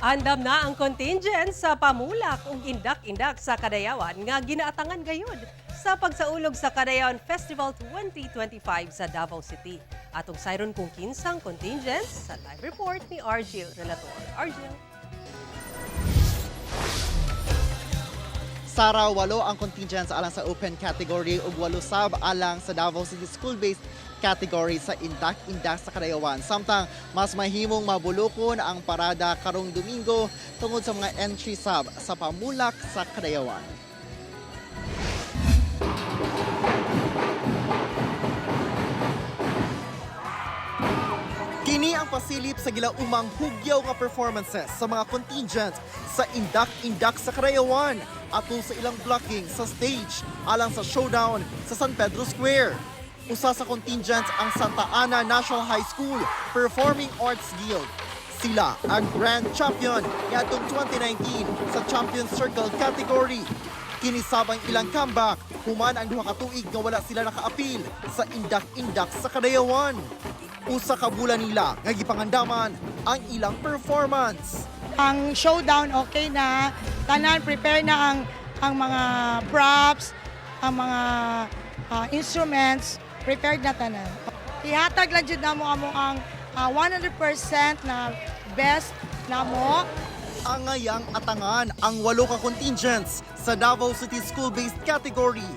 Andam na ang contingent sa pamulak ug indak-indak sa Kadayawan nga ginaatangan gayud sa pagsaulog sa Kadayawan Festival 2025 sa Davao City. Atong sayron kung kinsang contingent sa live report ni Argil Relator. Argil. Sara, 8 ang contingents alang sa open category ug 8 sab alang sa Davao City School-based category sa indak-indak sa Kadayawan. Samtang mas mahimong mabulokon ang parada karong Domingo tungod sa mga entry sab sa pamulak sa Kadayawan. Kini ang pasilip sa gilaumang hugyaw nga performances sa mga contingents sa indak-indak sa Kadayawan atol sa ilang blocking sa stage alang sa showdown sa San Pedro Square. Usa sa contingents ang Santa Ana National High School Performing Arts Guild. Sila ang grand champion niadtong 2019 sa Champion Circle category. Kinisabang ilang comeback, human ang duha ka tuig nga wala sila nakaapil sa indak-indak sa Kadayawan. Usa ka bulan nila nga gipangandaman ang ilang performance. Ang showdown okay na, tanan prepare na ang mga props, ang mga instruments, prepared na tanan. Ihatag lang jud namo ang 100% na best namo. Ang ngayang atangan ang 8 ka contingents sa Davao City School-based category.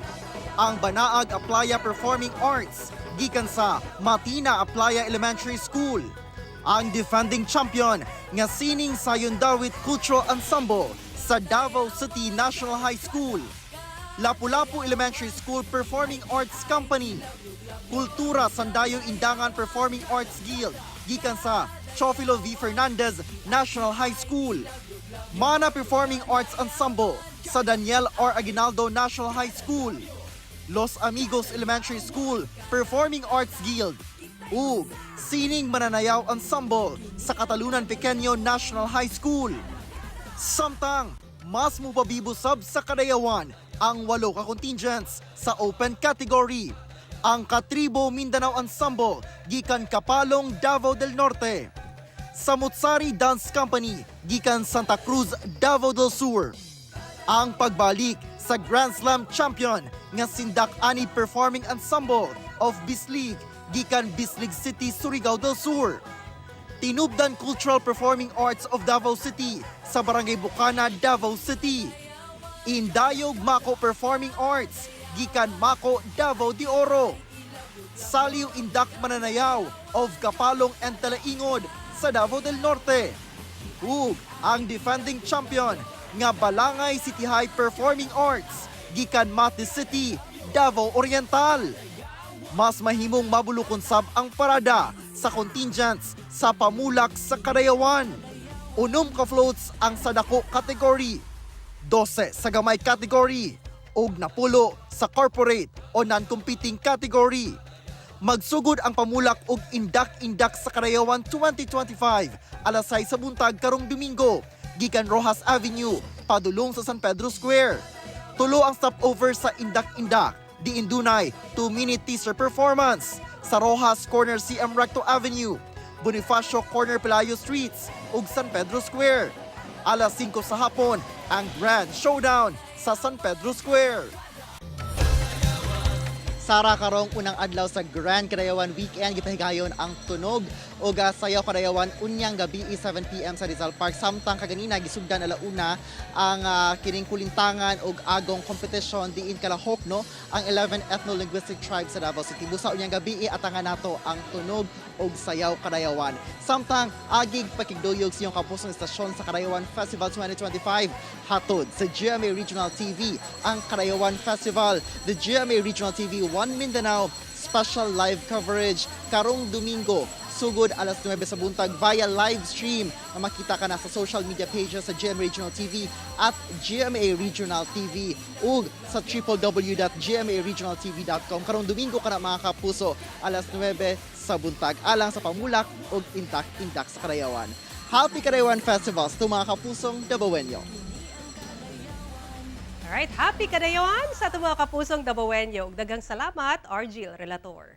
Ang Banaag Aplaya Performing Arts gikan sa Matina Aplaya Elementary School. Ang defending champion nga Sining Sayon Dawit Cultural Ensemble sa Davao City National High School. Lapu-Lapu Elementary School Performing Arts Company. Kultura Sandayo Indangan Performing Arts Guild gikan sa Chofilo V. Fernandez National High School. Mana Performing Arts Ensemble sa Daniel R. Aguinaldo National High School. Los Amigos Elementary School Performing Arts Guild ug Sining Mananayaw Ensemble sa Katalunan Pequeño National High School. Samtang mas mupabibusab sa Kadayawan ang 8 ka contingents sa open category. Ang Katribo Mindanao Ensemble gikan Kapalong, Davao del Norte. Samutsari Dance Company gikan Santa Cruz, Davao del Sur. Ang pagbalik sa Grand Slam champion nga Sindak Ani Performing Ensemble of Bislig gikan Bislig City, Surigao del Sur. Tinubdan Cultural Performing Arts of Davao City sa Barangay Bukana, Davao City. Indayog Mako Performing Arts gikan Mako, Davao de Oro. Saliw Indak Mananayaw of Kapalong and Talaingod sa Davao del Norte. Ug ang defending champion nga Balangay City High Performing Arts gikan Mati City, Davao Oriental. Mas mahimong mabulukon sab ang parada sa contingents sa pamulak sa Kadayawan. 6 ka floats ang sadako category, 12 sa gamay category, ug 10 sa corporate o non-competing category. Magsugod ang pamulak ug indak-indak sa Kadayawan 2025 alas 6 sa buntag karong Domingo gikan Rojas Avenue padulong sa San Pedro Square. Tulo ang stopover sa indak-indak diin dunay 2-minute teaser performance sa Rojas Corner CM Recto Avenue, Bonifacio Corner Pelayo Streets ug San Pedro Square. Alas 5 sa hapon ang Grand Showdown sa San Pedro Square. Sara, karong unang adlaw sa Grand Kadayawan Weekend, gipahigayon ang tunog o sayaw Kadayawan unyang gabi 7 p.m. sa Rizal Park. Samtang kaganina gisugdan alauna ang kining kulintangan o agong competition diin kalahok no ang 11 ethno-linguistic tribes sa Davao City. Busa unyang gabi atangan nato ang tunog o sayaw Kadayawan. Samtang agig pakigduyog sa iyong kapusong istasyon sa Kadayawan Festival 2025 hatod sa GMA Regional TV ang Kadayawan Festival. The GMA Regional TV 1 Mindanao special live coverage karong Domingo sugod alas 9 sa buntag via live stream na makita ka na sa social media pages sa GMA Regional TV at GMA Regional TV ug sa www.gmaregionaltv.com. Karong Domingo ka na mga kapuso alas 9 sa buntag alang sa pamulak ug intak-intak sa Kadayawan. Happy Kadayawan Festivals to mga kapusong Dabawenyo. Alright, happy Kadayawan sa mga kapusong Dabawenyo. Daghang salamat, Argil Relator.